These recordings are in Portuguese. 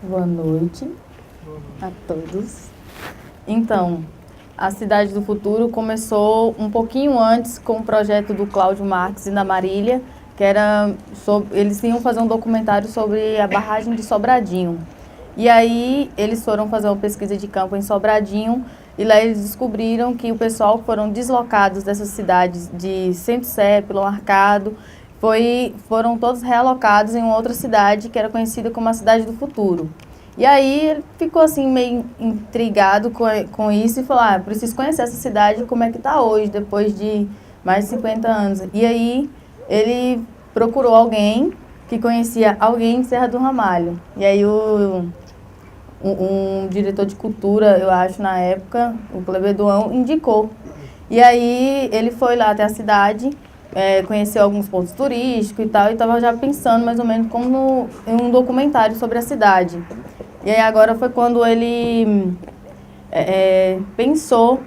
Boa noite a todos. Então, a Cidade do Futuro começou um pouquinho antes com o projeto do Cláudio Marques e da Marília, que era eles iam fazer um documentário sobre a barragem de Sobradinho. E aí eles foram fazer uma pesquisa de campo em Sobradinho e lá eles descobriram que o pessoal que foram deslocados dessas cidades de Centro-Sé, Pilão Arcado, foram todos realocados em uma outra cidade que era conhecida como a Cidade do Futuro. E aí ele ficou assim meio intrigado com isso e falou, preciso conhecer essa cidade, como é que está hoje, depois de mais de 50 anos. E aí ele procurou alguém que conhecia alguém em Serra do Ramalho. E aí um diretor de cultura, eu acho, na época, o Clebedoão, indicou. E aí ele foi lá até a cidade, conheceu alguns pontos turísticos e tal, e estava já pensando mais ou menos como em um documentário sobre a cidade. E aí agora foi quando ele pensou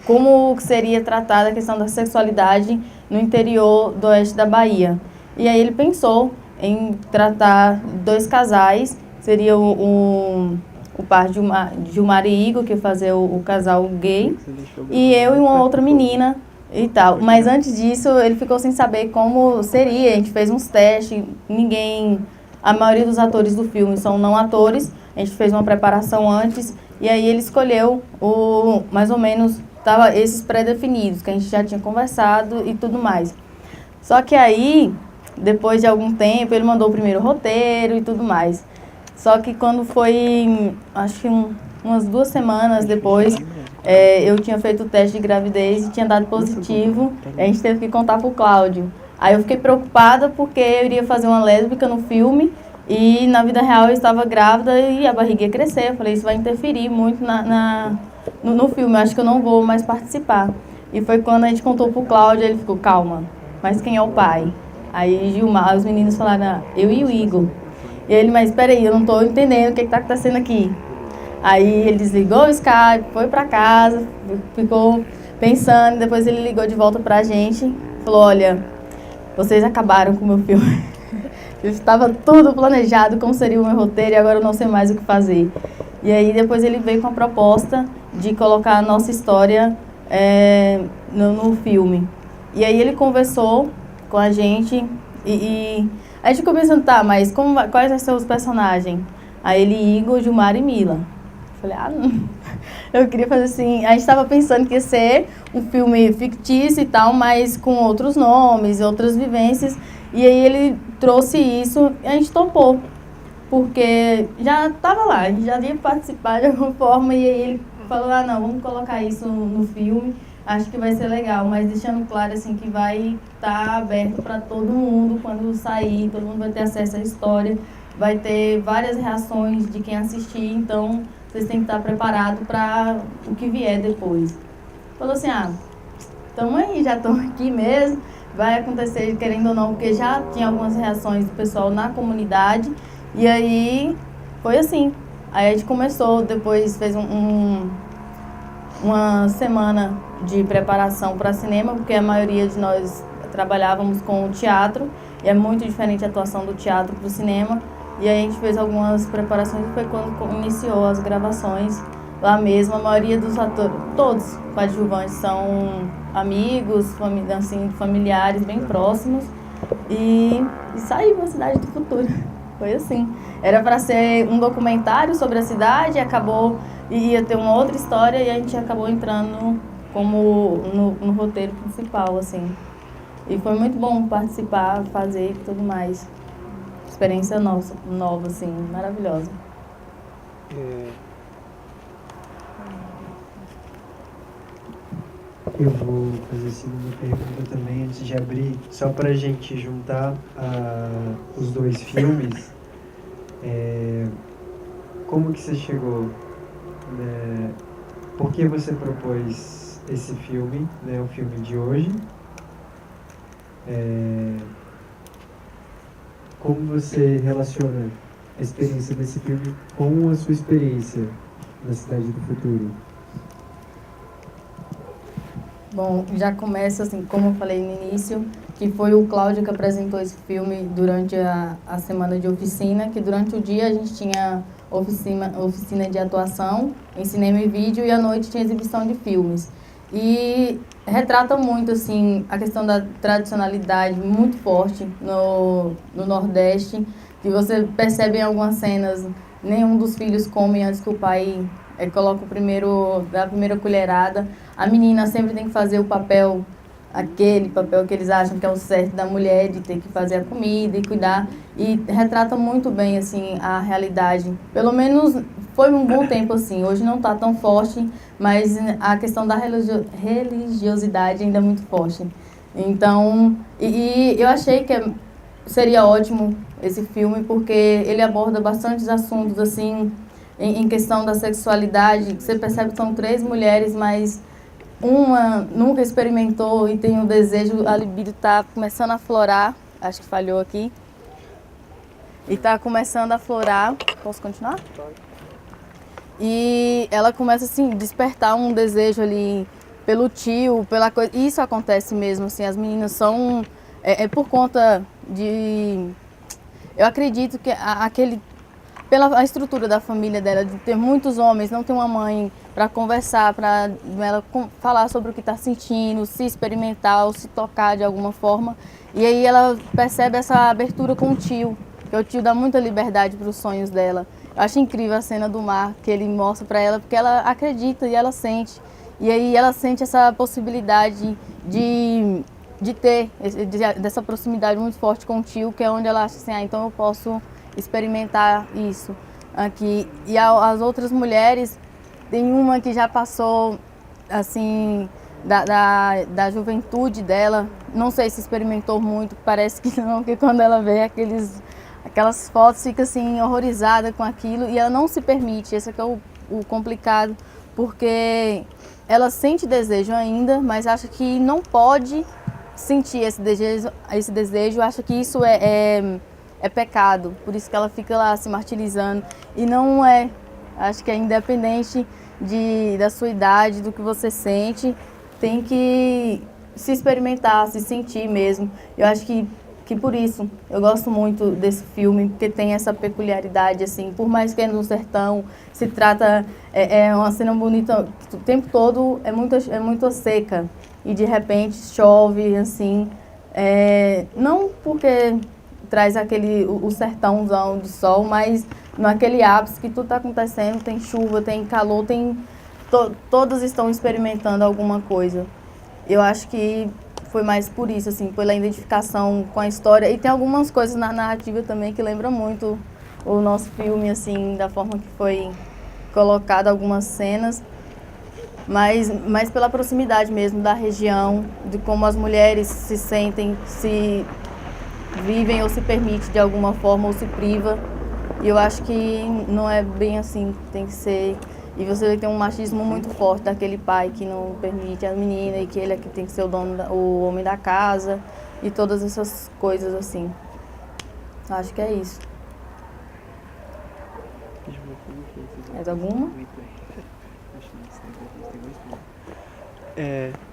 como seria tratada a questão da sexualidade no interior do oeste da Bahia. E aí ele pensou em tratar dois casais, seria o par de Gilmar e Igor, que ia fazer o casal gay, e eu e uma outra menina e tal. Mas antes disso, ele ficou sem saber como seria. A gente fez uns testes, a maioria dos atores do filme são não atores, a gente fez uma preparação antes, e aí ele escolheu mais ou menos, tava esses pré-definidos, que a gente já tinha conversado e tudo mais. Só que aí, depois de algum tempo, ele mandou o primeiro roteiro e tudo mais. Só que quando foi, acho que umas 2 semanas depois, eu tinha feito o teste de gravidez e tinha dado positivo. A gente teve que contar pro Cláudio. Aí eu fiquei preocupada porque eu iria fazer uma lésbica no filme e na vida real eu estava grávida e a barriga ia crescer. Eu falei, isso vai interferir muito no filme, eu acho que eu não vou mais participar. E foi quando a gente contou pro Cláudio, ele ficou, calma, mas quem é o pai? Aí Gilmar, os meninos falaram, eu e o Igor. E ele, mas espera aí, eu não estou entendendo o que está acontecendo aqui. Aí ele desligou o Skype, foi para casa, ficou pensando, depois ele ligou de volta para a gente, falou, olha, vocês acabaram com o meu filme. Estava tudo planejado, como seria o meu roteiro, e agora eu não sei mais o que fazer. E aí depois ele veio com a proposta de colocar a nossa história no filme. E aí ele conversou com a gente e a gente ficou pensando, tá, mas quais vão ser os personagens? Aí ele, Igor, Gilmar e Mila. Falei, não. Eu queria fazer assim, a gente estava pensando que ia ser um filme fictício e tal, mas com outros nomes, outras vivências. E aí ele trouxe isso e a gente topou, porque já estava lá, a gente já ia participar de alguma forma, e aí ele falou, não, vamos colocar isso no filme, acho que vai ser legal, mas deixando claro assim que vai estar aberto para todo mundo quando sair, todo mundo vai ter acesso à história, vai ter várias reações de quem assistir, então vocês têm que estar preparados para o que vier depois. Falou assim, estamos aí, já estamos aqui mesmo, vai acontecer querendo ou não, porque já tinha algumas reações do pessoal na comunidade, e aí foi assim. Aí a gente começou, depois fez uma semana de preparação para cinema, porque a maioria de nós trabalhávamos com o teatro, e é muito diferente a atuação do teatro para o cinema. E aí a gente fez algumas preparações e foi quando iniciou as gravações lá mesmo. A maioria dos atores, todos coadjuvantes, são amigos, familiares bem próximos. E saiu a Cidade do Futuro. Foi assim. Era para ser um documentário sobre a cidade, ia ter uma outra história e a gente acabou entrando como no roteiro principal, assim. E foi muito bom participar, fazer e tudo mais. Experiência nova, assim, maravilhosa. Eu vou fazer a segunda pergunta também, antes de abrir, só para a gente juntar os dois filmes. Como que você chegou? Por que você propôs esse filme, o filme de hoje? Como você relaciona a experiência desse filme com a sua experiência na Cidade do Futuro? Bom, já começa assim, como eu falei no início, que foi o Cláudio que apresentou esse filme durante a semana de oficina, que durante o dia a gente tinha oficina de atuação em cinema e vídeo, e à noite tinha exibição de filmes. E retrata muito assim, a questão da tradicionalidade muito forte no Nordeste, que você percebe em algumas cenas, nenhum dos filhos come antes que o pai coloca dá a primeira colherada. A menina sempre tem que fazer o papel, aquele papel que eles acham que é o certo da mulher, de ter que fazer a comida e cuidar. E retrata muito bem assim, a realidade. Pelo menos foi um bom tempo assim, hoje não está tão forte, mas a questão da religiosidade ainda é muito forte. Então, e eu achei que seria ótimo esse filme, porque ele aborda bastantes assuntos assim, em questão da sexualidade. Você percebe que são 3 mulheres, mas uma nunca experimentou e tem o desejo, a libido está começando a aflorar. Acho que falhou aqui. E está começando a aflorar. Posso continuar? E ela começa assim, despertar um desejo ali pelo tio, pela coisa. Isso acontece mesmo, assim, as meninas são... É por conta de... Eu acredito que pela estrutura da família dela, de ter muitos homens, não ter uma mãe para conversar, para ela falar sobre o que está sentindo, se experimentar ou se tocar de alguma forma. E aí ela percebe essa abertura com o tio, que o tio dá muita liberdade para os sonhos dela. Eu acho incrível a cena do mar que ele mostra para ela, porque ela acredita e ela sente. E aí ela sente essa possibilidade de ter dessa proximidade muito forte com o tio, que é onde ela acha assim, então eu posso experimentar isso aqui. E as outras mulheres, tem uma que já passou assim da juventude dela, não sei se experimentou muito, parece que não, porque quando ela vê aquelas fotos fica assim horrorizada com aquilo e ela não se permite. Esse aqui é o complicado, porque ela sente desejo ainda, mas acha que não pode sentir esse desejo, acha que isso é pecado, por isso que ela fica lá se martirizando. E não é. Acho que é independente da sua idade, do que você sente, tem que se experimentar, se sentir mesmo. Eu acho que por isso eu gosto muito desse filme, porque tem essa peculiaridade, assim, por mais que é no sertão, se trata, uma cena bonita, o tempo todo é muito seca, e de repente chove, assim, não porque traz o sertãozão de sol, mas naquele ápice que tudo está acontecendo, tem chuva, tem calor, todas estão experimentando alguma coisa. Eu acho que foi mais por isso, assim, pela identificação com a história. E tem algumas coisas na narrativa também que lembram muito o nosso filme, assim, da forma que foi colocado algumas cenas. Mas pela proximidade mesmo da região, de como as mulheres se sentem, se vivem ou se permite de alguma forma ou se priva. E eu acho que não é bem assim, tem que ser. E você vê que tem um machismo muito forte daquele pai que não permite a menina e que ele é que tem que ser o homem da casa e todas essas coisas assim. Acho que é isso. Mais alguma?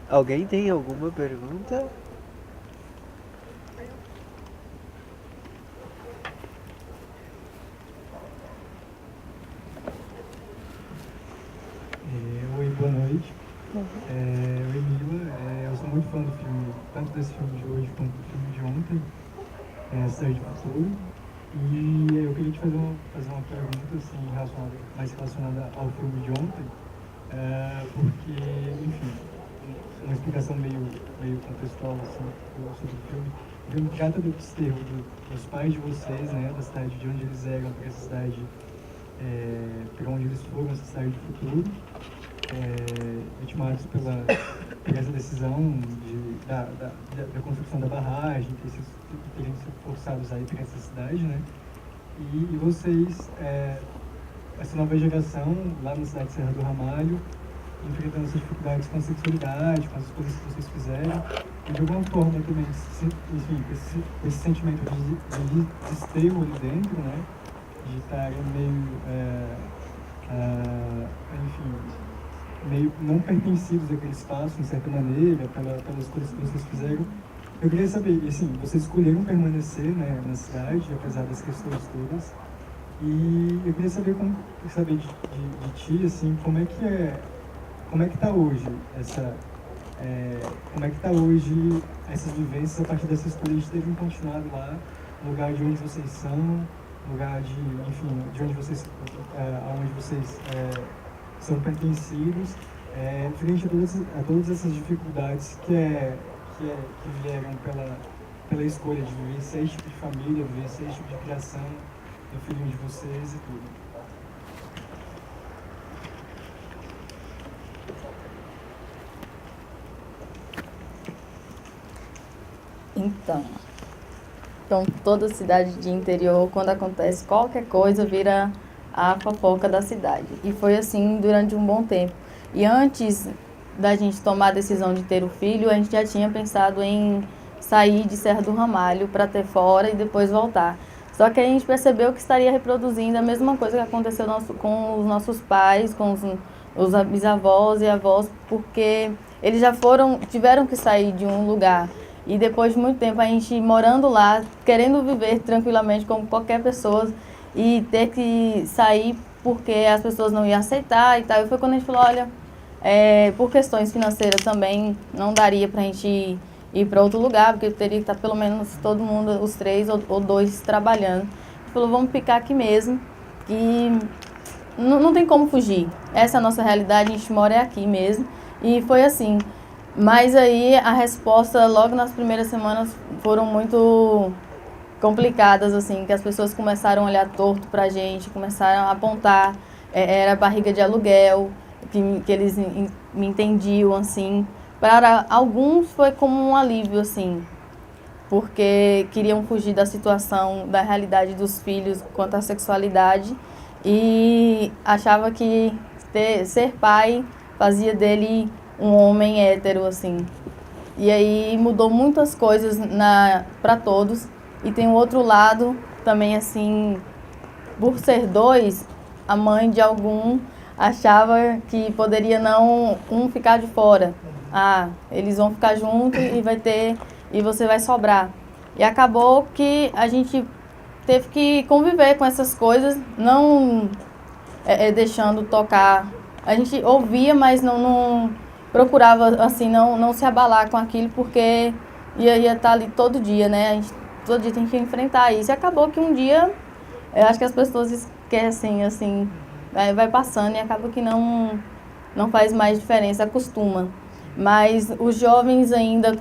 Alguém tem alguma pergunta? Oi, boa noite. Oi, Mila. Eu sou muito fã do filme, tanto desse filme de hoje quanto do filme de ontem, Cidade do Futuro. E eu queria te fazer uma pergunta assim, mais relacionada ao filme de ontem, porque, enfim, uma explicação meio contextual assim, sobre o filme. O filme trata do desterro dos pais de vocês, né, da cidade de onde eles eram para essa cidade, para onde eles foram, essa cidade do futuro. Vitimados por essa decisão da construção da barragem, terem sido forçados a ir para essa cidade, né? E vocês, essa nova geração, lá na cidade de Serra do Ramalho, enfrentando essas dificuldades com a sexualidade, com as coisas que vocês fizeram, e de alguma forma também, enfim, esse sentimento de desterro ali dentro, né? De estarem meio não pertencidos àquele espaço, de certa maneira, pelas coisas que vocês fizeram. Eu queria saber, assim, vocês escolheram permanecer, né, na cidade, apesar das questões todas, E eu queria saber de ti, assim, como é que tá hoje como é que tá hoje essas vivências a partir dessa escolha de terem continuado lá, no lugar de onde vocês são, lugar de, enfim, de onde vocês, aonde vocês são pertencidos, frente a todas essas dificuldades que vieram pela escolha de viver esse tipo de família, viver esse tipo de criação do filhinho de vocês e tudo. Então, toda cidade de interior, quando acontece qualquer coisa, vira a fofoca da cidade. E foi assim durante um bom tempo. E antes da gente tomar a decisão de ter o filho, a gente já tinha pensado em sair de Serra do Ramalho para ter fora e depois voltar. Só que a gente percebeu que estaria reproduzindo a mesma coisa que aconteceu com os nossos pais, com os bisavós e avós, porque eles já tiveram que sair de um lugar. E depois de muito tempo a gente morando lá, querendo viver tranquilamente como qualquer pessoa e ter que sair porque as pessoas não iam aceitar e tal. E foi quando a gente falou, olha, por questões financeiras também não daria pra gente ir para outro lugar, porque teria que estar pelo menos todo mundo, os 3 ou 2 trabalhando. A gente falou, vamos ficar aqui mesmo, que não tem como fugir. Essa é a nossa realidade, a gente mora aqui mesmo. E foi assim. Mas aí a resposta logo nas primeiras semanas foram muito complicadas, assim, que as pessoas começaram a olhar torto pra gente, começaram a apontar, era barriga de aluguel, que eles me entendiam, assim. Para alguns foi como um alívio, assim, porque queriam fugir da situação, da realidade dos filhos quanto à sexualidade e achava que ser pai fazia dele um homem hétero, assim. E aí mudou muitas coisas para todos. E tem um outro lado também, assim, por ser 2, a mãe de algum achava que poderia não ficar de fora. Eles vão ficar juntos e você vai sobrar. E acabou que a gente teve que conviver com essas coisas, não deixando tocar. A gente ouvia, mas não procurava, assim, não se abalar com aquilo, porque ia estar ali todo dia, né? Todo dia tem que enfrentar isso. E acabou que um dia, eu acho que as pessoas esquecem, assim, vai passando e acaba que não faz mais diferença, acostuma. Mas os jovens ainda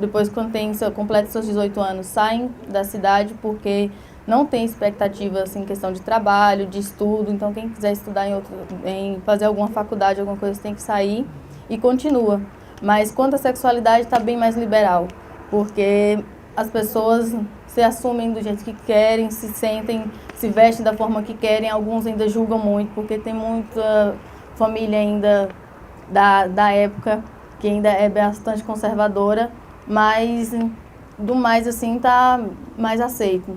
depois quando completam seus 18 anos, saem da cidade porque não tem expectativa, assim, em questão de trabalho, de estudo. Então, quem quiser estudar em fazer alguma faculdade, alguma coisa, tem que sair e continua. Mas quanto à sexualidade, está bem mais liberal, porque as pessoas se assumem do jeito que querem, se sentem, se vestem da forma que querem. Alguns ainda julgam muito, porque tem muita família ainda da época que ainda é bastante conservadora, mas do mais, assim, tá mais aceito.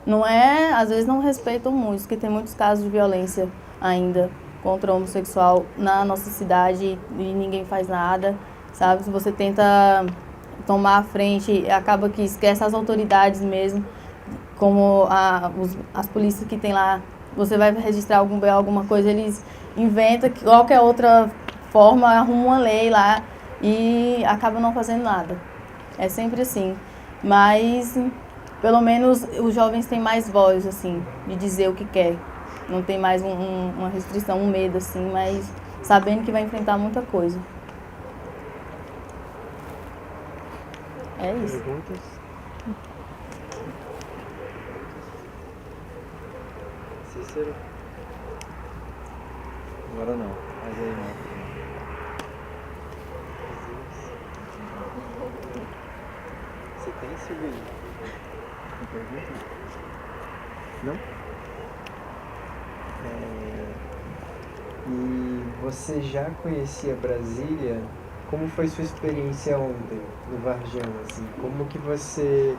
Não é, às vezes não respeitam muito, porque tem muitos casos de violência ainda contra o homossexual na nossa cidade e ninguém faz nada, sabe? Se você tenta tomar a frente, acaba que esquece as autoridades mesmo, como as polícias que tem lá. Você vai registrar alguma coisa, eles inventam qualquer outra forma, arrumam uma lei lá e acabam não fazendo nada. É sempre assim. Mas pelo menos os jovens têm mais voz, assim, de dizer o que quer. Não tem mais uma restrição, um medo, assim, mas sabendo que vai enfrentar muita coisa. É isso. Perguntas? Cícero? Agora não. Mas aí não. Você tem, Silvio? Pergunta? Não? E você já conhecia Brasília? Como foi sua experiência ontem no Varjão? Assim? Como que você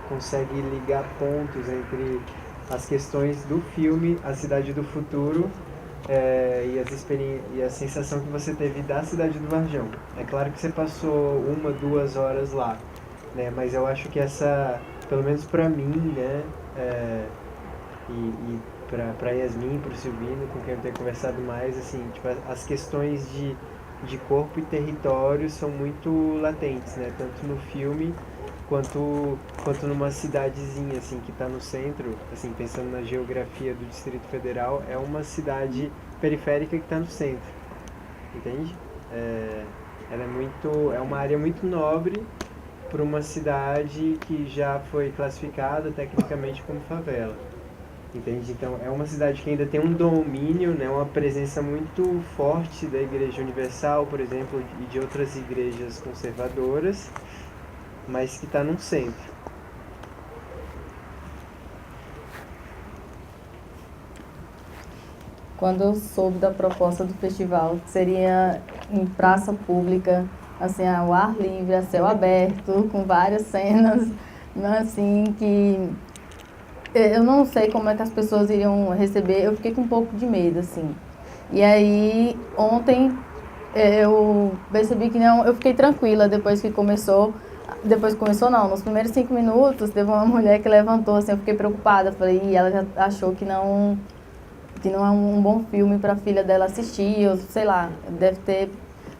consegue ligar pontos entre as questões do filme A Cidade do Futuro e a sensação que você teve da cidade do Varjão? É claro que você passou 1-2 horas lá, né? Mas eu acho que essa, pelo menos para mim, né, e para Yasmin, para o Silvino, com quem eu tenho conversado mais, assim, tipo, as questões de corpo e território são muito latentes, né? Tanto no filme quanto numa cidadezinha, assim, que está no centro, assim, pensando na geografia do Distrito Federal, é uma cidade periférica que está no centro, entende? Ela é uma área muito nobre para uma cidade que já foi classificada tecnicamente como favela. Entende? Então, é uma cidade que ainda tem um domínio, né, uma presença muito forte da Igreja Universal, por exemplo, e de outras igrejas conservadoras, mas que está num centro. Quando eu soube da proposta do festival, que seria em praça pública, assim, ao ar livre, a céu aberto, com várias cenas, assim, que eu não sei como é que as pessoas iriam receber, eu fiquei com um pouco de medo, assim. E aí, ontem, eu percebi que não, eu fiquei tranquila depois que começou. Depois que começou, não, nos primeiros 5 minutos, teve uma mulher que levantou, assim, eu fiquei preocupada, falei, e ela já achou que não é um bom filme para a filha dela assistir, ou sei lá, deve ter.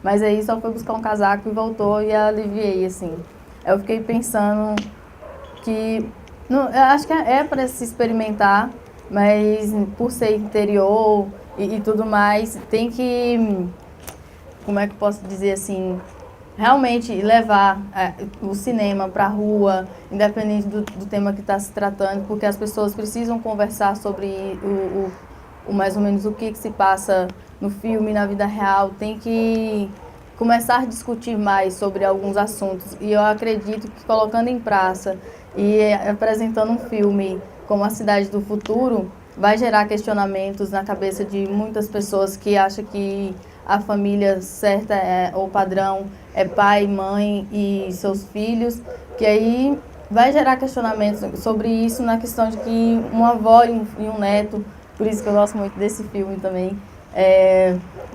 Mas aí só foi buscar um casaco e voltou e aliviei, assim. Eu fiquei pensando que não, eu acho que é para se experimentar, mas por ser interior e tudo mais, tem que, como é que eu posso dizer assim, realmente levar o cinema para a rua, independente do tema que está se tratando, porque as pessoas precisam conversar sobre o mais ou menos o que se passa no filme, na vida real. Tem que começar a discutir mais sobre alguns assuntos. E eu acredito que colocando em praça e apresentando um filme como A Cidade do Futuro, vai gerar questionamentos na cabeça de muitas pessoas que acham que a família certa ou padrão é pai, mãe e seus filhos, que aí vai gerar questionamentos sobre isso na questão de que uma avó e um neto, por isso que eu gosto muito desse filme também,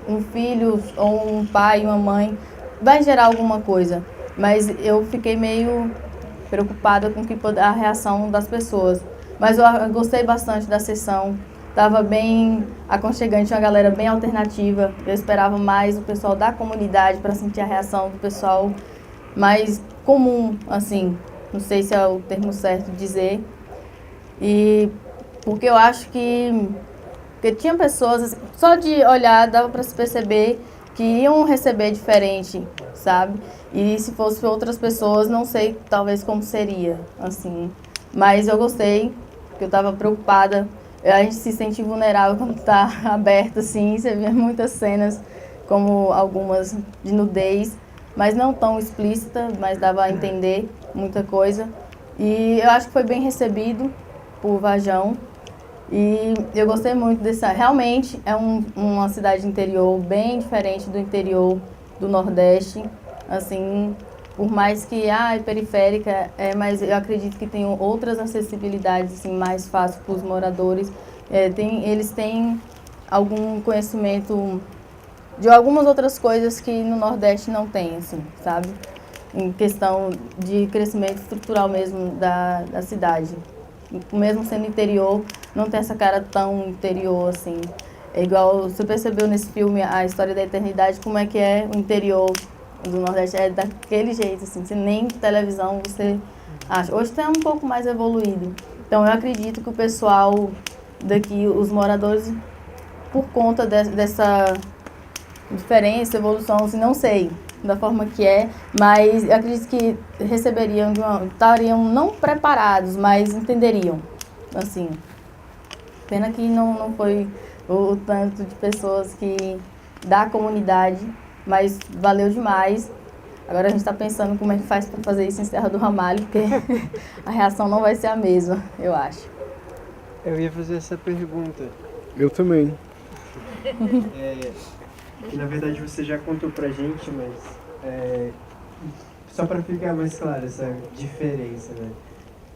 um filho ou um pai e uma mãe, vai gerar alguma coisa. Mas eu fiquei meio preocupada com a reação das pessoas. Mas eu gostei bastante da sessão, estava bem aconchegante, uma galera bem alternativa. Eu esperava mais o pessoal da comunidade para sentir a reação do pessoal mais comum, assim, não sei se é o termo certo de dizer. E porque eu acho que tinha pessoas, assim, só de olhar dava para se perceber que iam receber diferente, sabe? E se fosse outras pessoas, não sei talvez como seria, assim. Mas eu gostei, porque eu estava preocupada. A gente se sente vulnerável quando está aberto, assim. Você vê muitas cenas, como algumas de nudez, mas não tão explícita, mas dava a entender muita coisa. E eu acho que foi bem recebido por Varjão. E eu gostei muito dessa. Realmente é uma cidade interior bem diferente do interior do Nordeste. Assim, por mais que é periférica, mas eu acredito que tem outras acessibilidades assim, mais fáceis para os moradores. Eles têm algum conhecimento de algumas outras coisas que no Nordeste não tem, assim, sabe? Em questão de crescimento estrutural mesmo da cidade. Mesmo sendo interior, não tem essa cara tão interior, assim. É igual, você percebeu nesse filme A História da Eternidade, como é que é o interior do Nordeste, é daquele jeito, assim, você nem televisão você acha. Hoje está um pouco mais evoluído. Então eu acredito que o pessoal daqui, os moradores, por conta dessa diferença, evolução, assim, não sei da forma que mas eu acredito que receberiam, estariam não preparados, mas entenderiam, assim. Pena que não foi o tanto de pessoas da comunidade, mas valeu demais. Agora a gente está pensando como é que faz para fazer isso em Serra do Ramalho, porque a reação não vai ser a mesma, eu acho. Eu ia fazer essa pergunta. Eu também. Que na verdade você já contou pra gente, mas só para ficar mais claro essa diferença, né?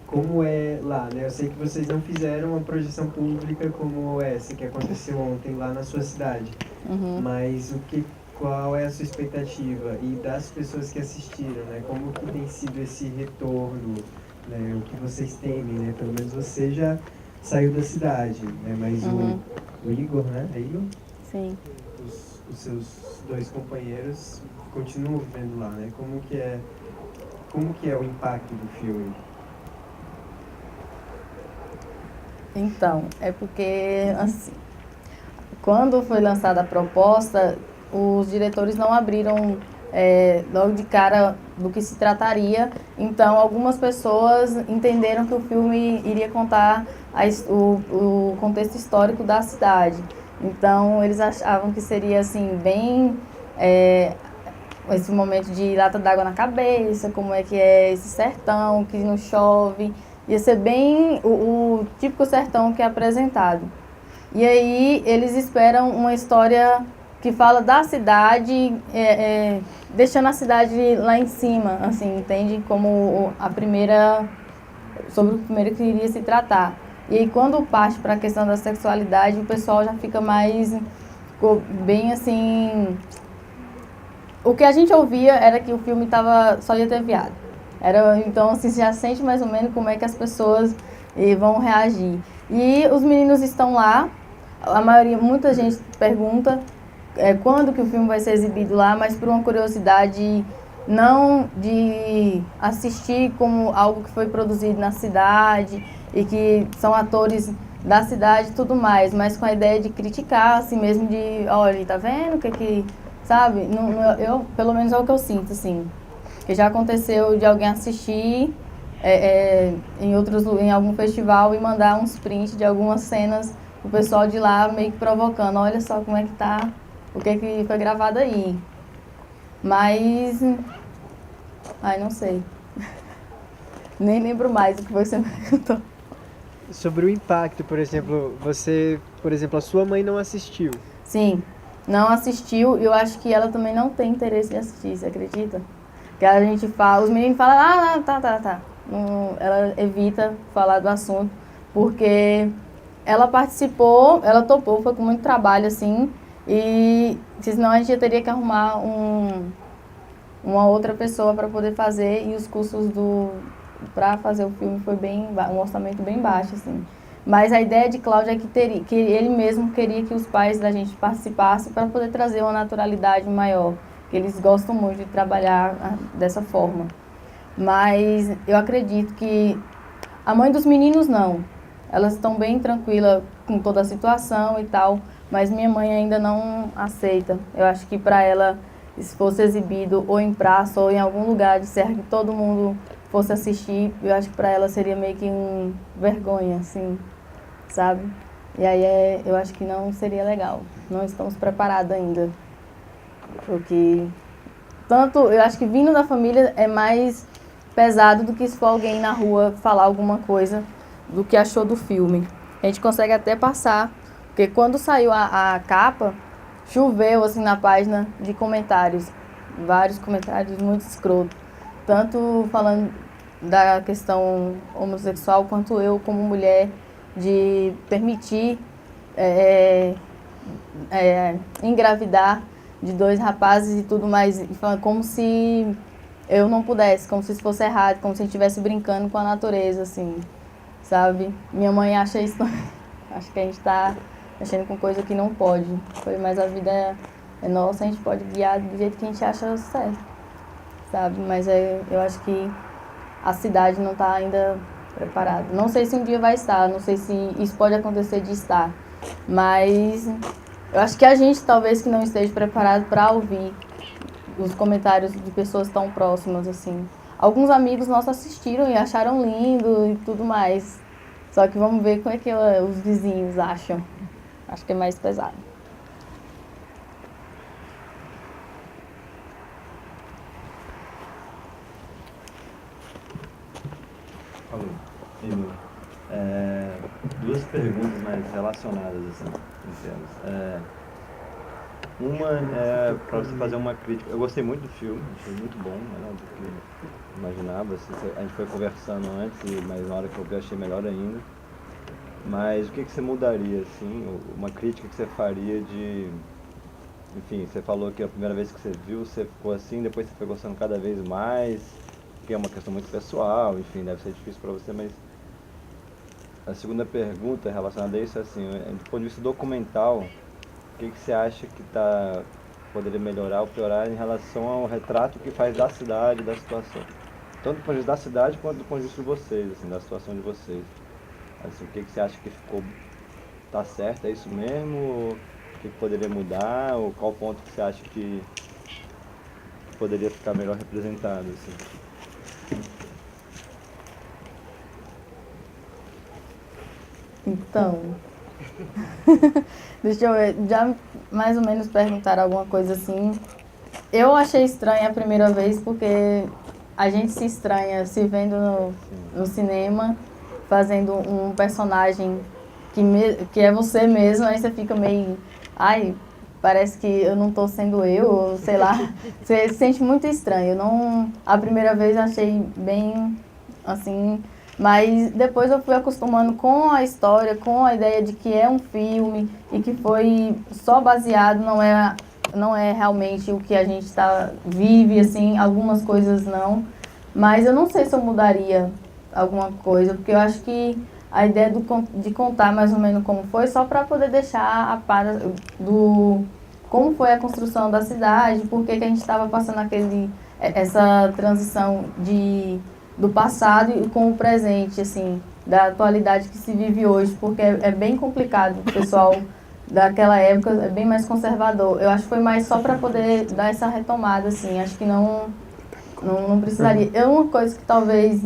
Como é lá, né? Eu sei que vocês não fizeram uma projeção pública como essa que aconteceu ontem lá na sua cidade, mas qual é a sua expectativa e das pessoas que assistiram, né? Como que tem sido esse retorno, né? O que vocês temem, né? Pelo menos você saiu da cidade, né? Mas Uhum. o Igor, né? É Igor? Sim. Os seus dois companheiros continuam vivendo lá, né? Como que é o impacto do filme? Então, é porque, assim, quando foi lançada a proposta, os diretores não abriram logo de cara do que se trataria. Então, algumas pessoas entenderam que o filme iria contar o contexto histórico da cidade. Então, eles achavam que seria, assim, bem... esse momento de lata d'água na cabeça, como é que é esse sertão, que não chove. Ia ser bem o típico sertão que é apresentado. E aí eles esperam uma história que fala da cidade, deixando a cidade lá em cima, assim, entende? Como a primeira, sobre o primeiro que iria se tratar. E aí quando parte para a questão da sexualidade, o pessoal já fica mais, ficou bem assim... O que a gente ouvia era que o filme só ia ter viado. Então, assim, você já sente mais ou menos como é que as pessoas vão reagir. E os meninos estão lá, a maioria, muita gente pergunta quando que o filme vai ser exibido lá, mas por uma curiosidade não de assistir como algo que foi produzido na cidade e que são atores da cidade e tudo mais, mas com a ideia de criticar, assim mesmo, de, olha, tá vendo o que sabe? Eu, pelo menos é o que eu sinto, assim. Que já aconteceu de alguém assistir em algum festival e mandar uns prints de algumas cenas, o pessoal de lá meio que provocando, olha só como é que tá, o que foi gravado aí. Mas, ai, não sei. Nem lembro mais o que você me perguntou. Sobre o impacto, por exemplo, a sua mãe não assistiu. Sim, não assistiu e eu acho que ela também não tem interesse em assistir, você acredita? Que a gente fala, os meninos falam, não, tá. Ela evita falar do assunto, porque ela participou, ela topou, foi com muito trabalho, assim, e senão a gente teria que arrumar uma outra pessoa para poder fazer, e os custos para fazer o filme foi um orçamento bem baixo, assim. Mas a ideia de Cláudio é que ele mesmo queria que os pais da gente participassem para poder trazer uma naturalidade maior, que eles gostam muito de trabalhar dessa forma. Mas eu acredito que a mãe dos meninos não. Elas estão bem tranquilas com toda a situação e tal, mas minha mãe ainda não aceita. Eu acho que para ela, se fosse exibido ou em praça ou em algum lugar de serra que todo mundo fosse assistir, eu acho que para ela seria meio que vergonha, assim, sabe? E aí eu acho que não seria legal. Não estamos preparados ainda. Porque eu acho que vindo da família é mais pesado do que se for alguém na rua falar alguma coisa do que achou do filme. A gente consegue até passar, porque quando saiu a capa, choveu assim na página de comentários, vários comentários muito escrotos, tanto falando da questão homossexual quanto eu como mulher, de permitir engravidar de dois rapazes e tudo mais, como se eu não pudesse, como se isso fosse errado, como se a gente estivesse brincando com a natureza, assim, sabe? Minha mãe acha isso também. Acho que a gente tá mexendo com coisa que não pode. Mas a vida é nossa, a gente pode guiar do jeito que a gente acha certo, sabe? Mas eu acho que a cidade não está ainda preparada. Não sei se um dia vai estar, não sei se isso pode acontecer de estar, mas eu acho que a gente talvez que não esteja preparado para ouvir os comentários de pessoas tão próximas, assim. Alguns amigos nossos assistiram e acharam lindo e tudo mais. Só que vamos ver como é que os vizinhos acham. Acho que é mais pesado. Falou. Igor. Duas perguntas mais relacionadas, assim, em termos. Uma é para você fazer uma crítica. Eu gostei muito do filme, achei muito bom, né, do que eu imaginava. A gente foi conversando antes, mas na hora que eu vi achei melhor ainda. Mas o que você mudaria, assim, uma crítica que você faria de... Enfim, você falou que a primeira vez que você viu, você ficou assim, depois você foi gostando cada vez mais, que é uma questão muito pessoal, enfim, deve ser difícil para você, mas A segunda pergunta relacionada a isso é assim, do ponto de vista documental, o que você acha que poderia melhorar ou piorar em relação ao retrato que faz da cidade, da situação? Tanto do ponto de vista da cidade quanto do ponto de vista de vocês, assim, da situação de vocês. Assim, o que você acha que tá certo, é isso mesmo? Ou o que poderia mudar? Ou qual ponto que você acha que poderia ficar melhor representado, assim? Então, deixa eu ver, já mais ou menos perguntar alguma coisa assim. Eu achei estranha a primeira vez porque a gente se estranha se vendo no cinema, fazendo um personagem que é você mesmo, aí você fica meio, ai, parece que eu não estou sendo eu, ou sei lá, você se sente muito estranho. Não, a primeira vez eu achei bem assim, mas depois eu fui acostumando com a história, com a ideia de que é um filme e que foi só baseado, não é realmente o que a gente vive, assim, algumas coisas não. Mas eu não sei se eu mudaria alguma coisa, porque eu acho que a ideia de contar mais ou menos como foi, só para poder deixar a par do como foi a construção da cidade, por que a gente estava passando essa transição do passado e com o presente, assim, da atualidade que se vive hoje, porque é bem complicado, o pessoal daquela época é bem mais conservador. Eu acho que foi mais só para poder dar essa retomada, assim, acho que não precisaria. É uma coisa que talvez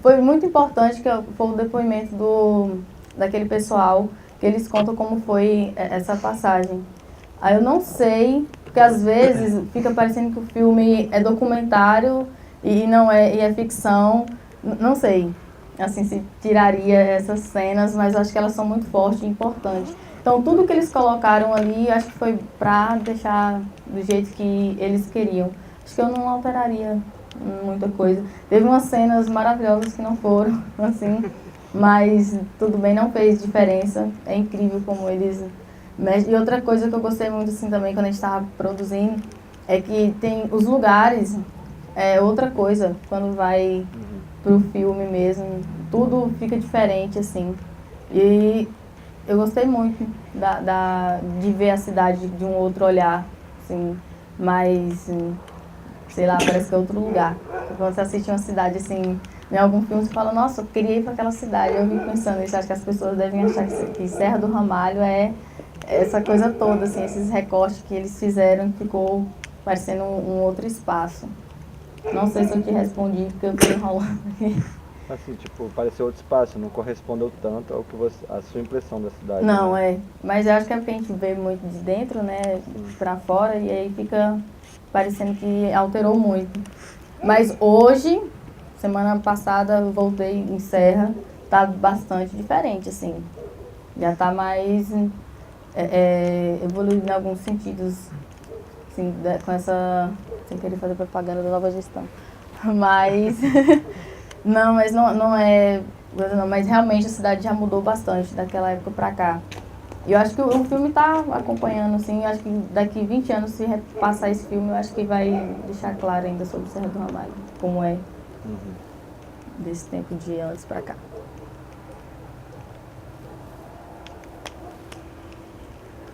foi muito importante, que foi o depoimento daquele pessoal, que eles contam como foi essa passagem. Aí eu não sei, porque às vezes fica parecendo que o filme é documentário e não é, e é ficção, não sei, assim, se tiraria essas cenas, mas acho que elas são muito fortes e importantes. Então tudo que eles colocaram ali, acho que foi para deixar do jeito que eles queriam. Acho que eu não alteraria muita coisa. Teve umas cenas maravilhosas que não foram, assim, mas tudo bem, não fez diferença. É incrível como eles mexem. E outra coisa que eu gostei muito, assim, também, quando a gente estava produzindo, é que tem os lugares, é outra coisa, quando vai pro filme mesmo, tudo fica diferente, assim. E eu gostei muito de ver a cidade de um outro olhar, assim, mais, sei lá, parece que é outro lugar. Quando você assiste uma cidade, assim, em algum filme, você fala, nossa, eu queria ir para aquela cidade. Eu fico pensando isso, acho que as pessoas devem achar que Serra do Ramalho é essa coisa toda, assim, esses recortes que eles fizeram, ficou parecendo um outro espaço. Não sei se eu te respondi, porque eu estou enrolando aqui. Assim, tipo, pareceu outro espaço, não correspondeu tanto ao que a sua impressão da cidade. Não, né? mas eu acho que é porque a gente vê muito de dentro, né, pra fora, e aí fica parecendo que alterou muito. Mas hoje, semana passada, eu voltei em Serra, tá bastante diferente, assim. Já tá mais evoluído em alguns sentidos, assim, com essa... sem querer fazer propaganda da nova gestão. Mas... mas não é... Não, mas realmente a cidade já mudou bastante daquela época pra cá. E eu acho que o filme tá acompanhando, assim, acho que daqui 20 anos, se repassar esse filme, eu acho que vai deixar claro ainda sobre Serra do Ramalho, como é desse tempo de antes pra cá.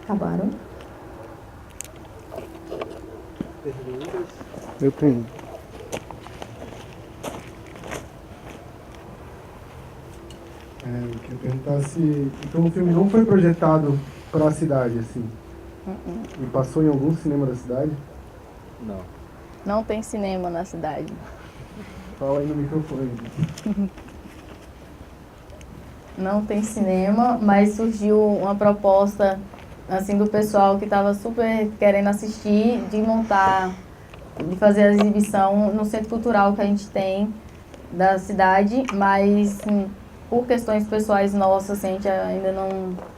Acabaram? Perguntas? Eu tenho. Eu queria perguntar se... Então o filme não foi projetado para a cidade, assim? E passou em algum cinema da cidade? Não. Não tem cinema na cidade. Fala aí no microfone. Não tem cinema, mas surgiu uma proposta, assim, do pessoal que estava super querendo assistir, de fazer a exibição no centro cultural que a gente tem da cidade, mas por questões pessoais nossas, assim, a gente ainda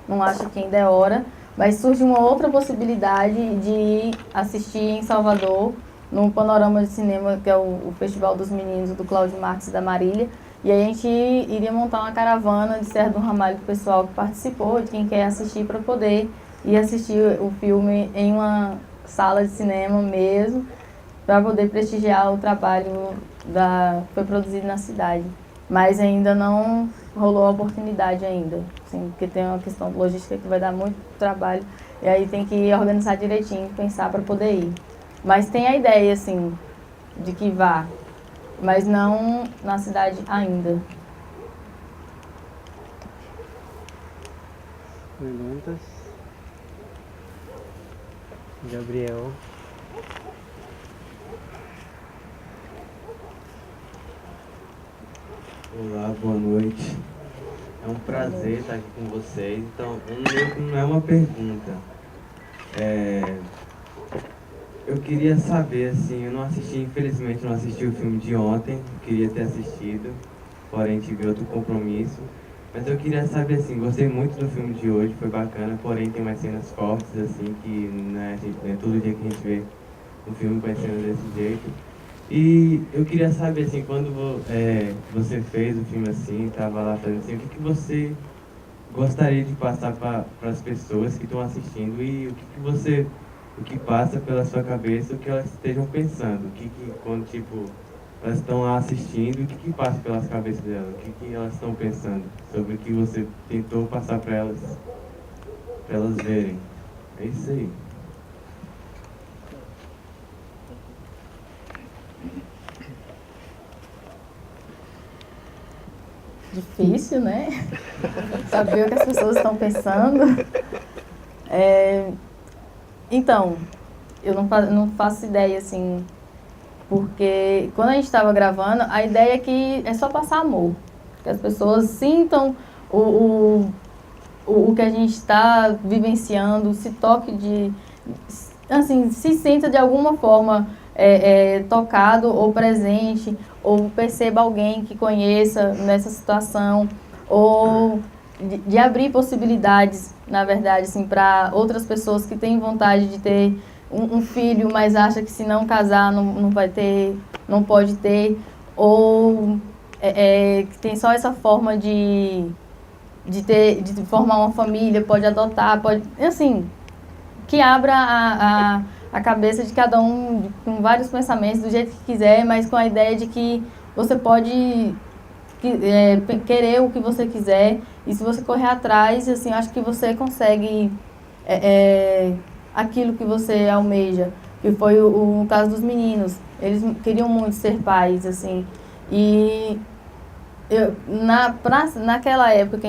não acha que ainda é hora, mas surge uma outra possibilidade de assistir em Salvador, no Panorama de Cinema, que é o Festival dos Meninos, do Cláudio Marques e da Marília, e aí a gente iria montar uma caravana de Serra do Ramalho do pessoal que participou, de quem quer assistir, para poder ir assistir o filme em uma sala de cinema mesmo, para poder prestigiar o trabalho que foi produzido na cidade. mas ainda não rolou a oportunidade ainda, assim, porque tem uma questão de logística que vai dar muito trabalho, e aí tem que organizar direitinho, pensar para poder ir. Mas tem a ideia, assim, de que vá, mas não na cidade ainda. Perguntas? Gabriel. Olá, boa noite. É um prazer estar aqui com vocês. Então, não é uma pergunta. Eu queria saber, assim, eu não assisti, infelizmente, não assisti o filme de ontem. Eu queria ter assistido, porém tive outro compromisso. Mas eu queria saber, assim, gostei muito do filme de hoje, foi bacana, porém tem umas cenas fortes, assim, que né, a gente, não é todo dia que a gente vê um filme com as cenas desse jeito. E eu queria saber, assim, quando você fez o filme assim, estava lá fazendo assim, o que você gostaria de passar para as pessoas que estão assistindo e o que passa pela sua cabeça, o que elas estejam pensando, quando, tipo, elas estão lá assistindo, o que passa pelas cabeças delas, o que elas estão pensando sobre o que você tentou passar para elas verem. É isso aí. Difícil, né? Saber o que as pessoas estão pensando. Então, eu não faço ideia, assim, porque quando a gente estava gravando, a ideia é que é só passar amor. Que as pessoas sintam o que a gente está vivenciando, se toque assim, se sinta de alguma forma tocado ou presente, ou perceba alguém que conheça nessa situação, ou de abrir possibilidades, na verdade, assim, para outras pessoas que têm vontade de ter um filho, mas acha que se não casar não vai ter, não pode ter, ou que tem só essa forma de formar uma família, pode adotar, pode, assim, que abra a cabeça de cada um com vários pensamentos, do jeito que quiser, mas com a ideia de que você pode querer o que você quiser, e se você correr atrás, assim, acho que você consegue aquilo que você almeja, que foi o caso dos meninos. Eles queriam muito ser pais, assim, e naquela época,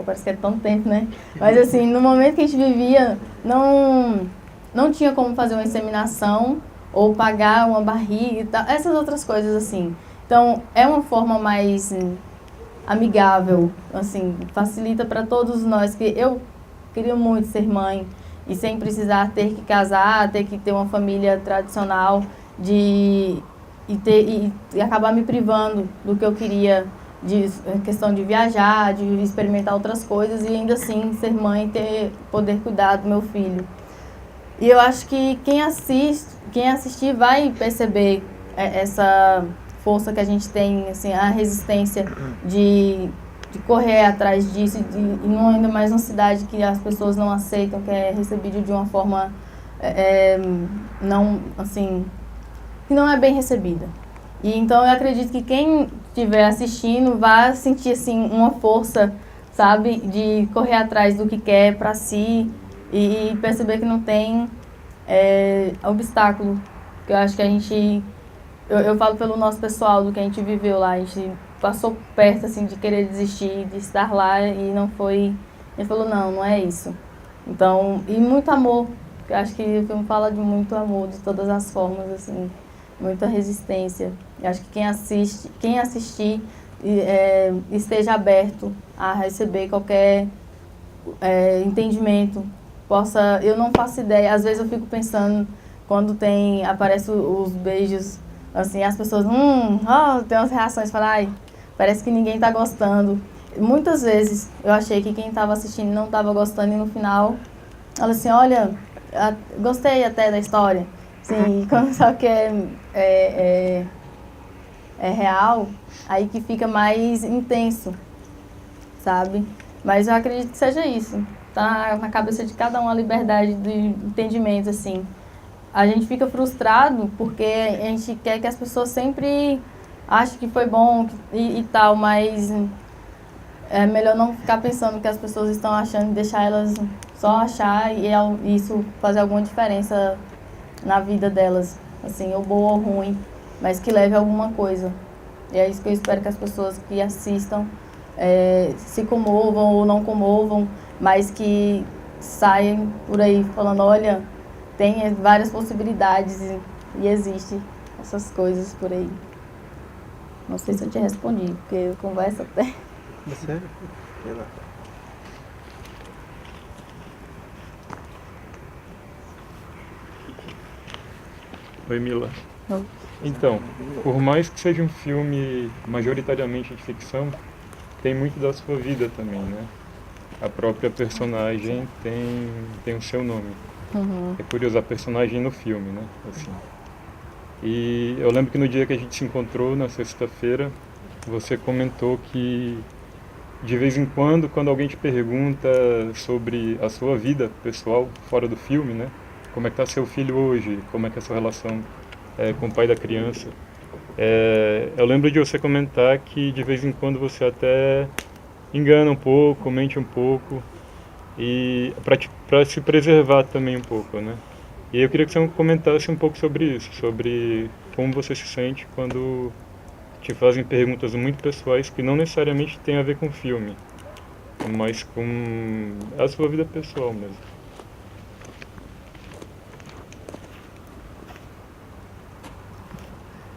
parece que é tão tempo, né? Mas assim, no momento que a gente vivia, não tinha como fazer uma inseminação ou pagar uma barriga e tal, essas outras coisas assim. Então, é uma forma mais amigável, assim, facilita para todos nós, que eu queria muito ser mãe e sem precisar ter que casar, ter que ter uma família tradicional e acabar me privando do que eu queria, de questão de viajar, de experimentar outras coisas e ainda assim ser mãe e poder cuidar do meu filho. E eu acho que quem assistir vai perceber essa força que a gente tem, assim, a resistência de correr atrás disso, e não, ainda mais numa cidade que as pessoas não aceitam, que é recebido de uma forma não, assim, que não é bem recebida. E então eu acredito que quem estiver assistindo vai sentir, assim, uma força, sabe, de correr atrás do que quer para si e perceber que não tem obstáculo. Que eu acho que a gente, eu falo pelo nosso pessoal, do que a gente viveu lá, a gente passou perto, assim, de querer desistir, de estar lá e não foi, a gente falou, não é isso. Então, e muito amor, eu acho que o filme fala de muito amor, de todas as formas, assim, muita resistência. Eu acho que quem assistir esteja aberto a receber qualquer entendimento. Eu não faço ideia, às vezes eu fico pensando, quando aparecem os beijos, assim, as pessoas, tem umas reações, falam, ai, parece que ninguém está gostando. Muitas vezes eu achei que quem estava assistindo não estava gostando e no final, ela assim, olha, gostei até da história. Sim, quando sabe que é real, aí que fica mais intenso, sabe? Mas eu acredito que seja isso. Tá na cabeça de cada um a liberdade de entendimento, assim. A gente fica frustrado porque a gente quer que as pessoas sempre acho que foi bom e tal, mas é melhor não ficar pensando que as pessoas estão achando e deixar elas só achar e isso fazer alguma diferença na vida delas, assim, ou boa ou ruim, mas que leve a alguma coisa. E é isso que eu espero que as pessoas que assistam se comovam ou não comovam, mas que saiam por aí falando, olha, tem várias possibilidades e existe essas coisas por aí. Não sei se eu te respondi, porque eu converso até. Sério? Sei lá. Oi, Mila. Oi. Então, por mais que seja um filme majoritariamente de ficção, tem muito da sua vida também, né? A própria personagem tem o seu nome. É curioso, a personagem no filme, né? Assim. E eu lembro que no dia que a gente se encontrou, na sexta-feira, você comentou que de vez em quando alguém te pergunta sobre a sua vida pessoal fora do filme, né? Como é que tá seu filho hoje? Como é que é a sua relação com o pai da criança? Eu lembro de você comentar que de vez em quando você até engana um pouco, mente um pouco, e para se preservar também um pouco, né? E eu queria que você comentasse um pouco sobre isso, sobre como você se sente quando te fazem perguntas muito pessoais que não necessariamente têm a ver com o filme, mas com a sua vida pessoal mesmo.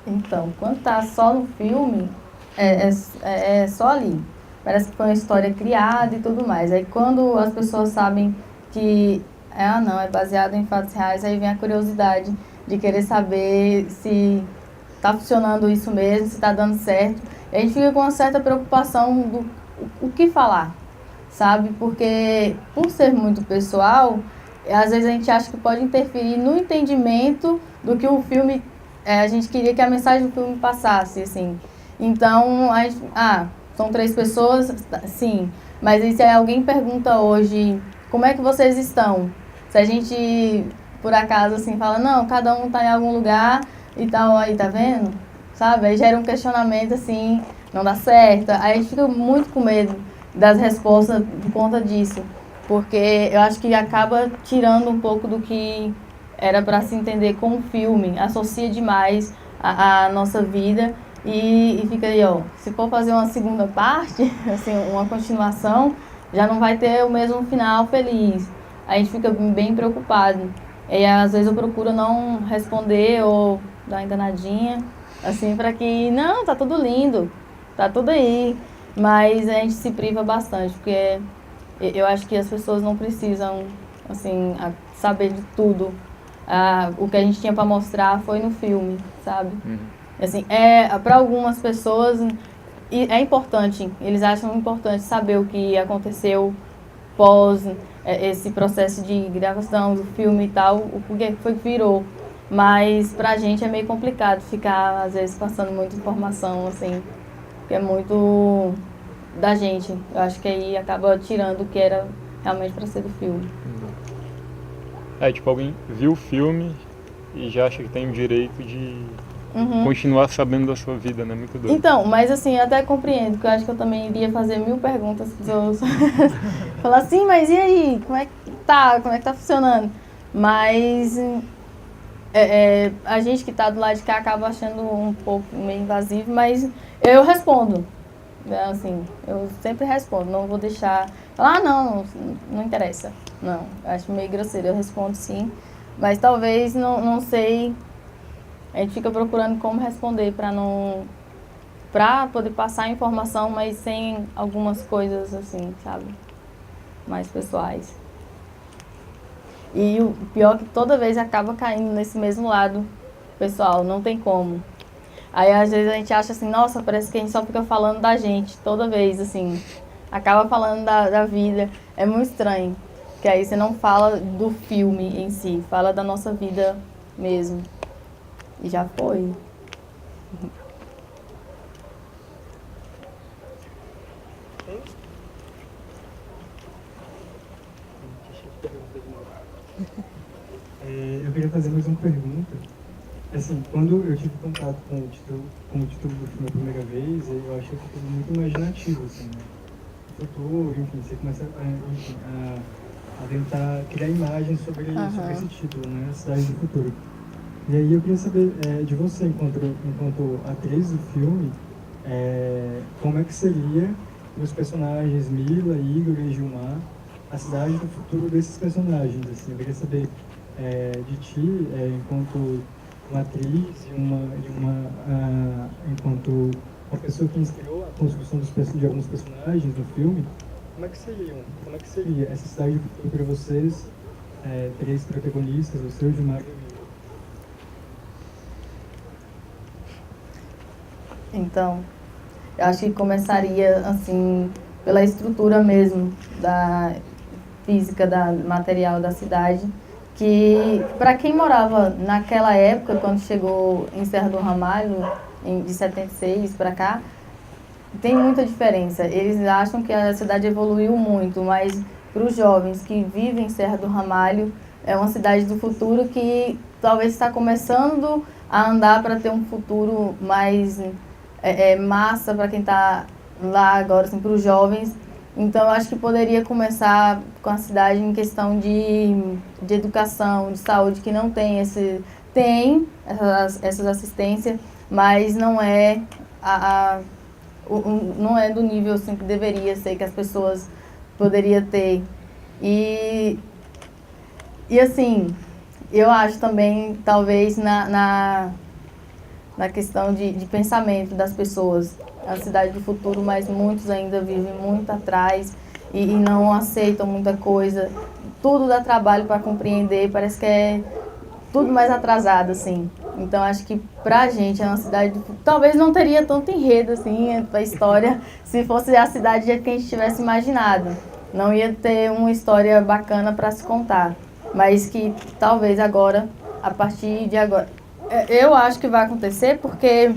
Então, quando tá só no filme, é só ali. Parece que foi uma história criada e tudo mais. Aí quando as pessoas sabem que não, é baseado em fatos reais, aí vem a curiosidade de querer saber se tá funcionando isso mesmo, se tá dando certo. E a gente fica com uma certa preocupação do o que falar, sabe? Porque por ser muito pessoal, às vezes a gente acha que pode interferir no entendimento do que o filme a gente queria que a mensagem do filme passasse, assim. Então, a gente, são 3 pessoas, sim. Mas e se alguém pergunta hoje, como é que vocês estão? Se a gente, por acaso, assim, fala, não, cada um tá em algum lugar e tal, aí, tá vendo? Sabe? Aí gera um questionamento, assim, não dá certo. Aí a gente fica muito com medo das respostas por conta disso. Porque eu acho que acaba tirando um pouco do que era para se entender com o filme, associa demais a nossa vida e fica aí, ó, se for fazer uma segunda parte, assim, uma continuação, já não vai ter o mesmo final feliz. A gente fica bem preocupado. E às vezes eu procuro não responder ou dar uma enganadinha, assim, para que, não, tá tudo lindo, tá tudo aí. Mas a gente se priva bastante, porque eu acho que as pessoas não precisam, assim, saber de tudo. O que a gente tinha para mostrar foi no filme, sabe? Assim, para algumas pessoas é importante, eles acham importante saber o que aconteceu pós esse processo de gravação do filme e tal, o que foi que virou. Mas pra gente é meio complicado ficar, às vezes, passando muita informação, assim, que é muito da gente. Eu acho que aí acaba tirando o que era realmente para ser do filme. Tipo, alguém viu o filme e já acha que tem o direito de continuar sabendo da sua vida, né? Muito doido. Então, mas assim, eu até compreendo, porque eu acho que eu também iria fazer 1000 perguntas para pessoas. Falar assim, mas e aí? Como é que tá? Como é que tá funcionando? Mas a gente que tá do lado de cá acaba achando um pouco meio invasivo, mas eu respondo. Assim, eu sempre respondo, não vou deixar falar, não interessa. Não, eu acho meio grosseiro, eu respondo sim, mas talvez, não sei, a gente fica procurando como responder para poder passar a informação, mas sem algumas coisas assim, sabe, mais pessoais. E o pior é que toda vez acaba caindo nesse mesmo lado pessoal, não tem como. Aí às vezes a gente acha assim, nossa, parece que a gente só fica falando da gente, toda vez, assim, acaba falando da vida, é muito estranho, que aí você não fala do filme em si, fala da nossa vida mesmo, e já foi. Eu queria fazer mais uma pergunta. Assim, quando eu tive contato com o título do filme a primeira vez, eu achei que foi muito imaginativo, assim, né? O futuro, enfim, você começa a tentar criar imagens sobre esse título, né? A Cidade do Futuro. E aí eu queria saber de você, enquanto atriz do filme, como é que seria os personagens Mila, Igor e Gilmar, a cidade do futuro desses personagens, assim. Eu queria saber de ti, enquanto uma atriz enquanto uma pessoa que inspirou a construção de alguns personagens no filme, como é que seria essa cidade do futuro para vocês, três protagonistas, o seu, Gilmar e o Igor? Então, eu acho que começaria, assim, pela estrutura mesmo da física, da material da cidade, que para quem morava naquela época, quando chegou em Serra do Ramalho, de 76 para cá, tem muita diferença. Eles acham que a cidade evoluiu muito, mas para os jovens que vivem em Serra do Ramalho, é uma cidade do futuro que talvez está começando a andar para ter um futuro mais massa para quem está lá agora, assim, para os jovens. Então, eu acho que poderia começar com a cidade em questão de educação, de saúde, que não tem essas assistências, mas não é não é do nível assim, que deveria ser, que as pessoas poderiam ter. E assim, eu acho também, talvez, na questão de pensamento das pessoas. A cidade do futuro, mas muitos ainda vivem muito atrás e não aceitam muita coisa. Tudo dá trabalho para compreender, parece que é tudo mais atrasado, assim. Então, acho que pra gente é uma cidade do futuro. Talvez não teria tanto enredo, assim, a história, se fosse a cidade que a gente tivesse imaginado. Não ia ter uma história bacana para se contar. Mas que talvez agora, a partir de agora... Eu acho que vai acontecer porque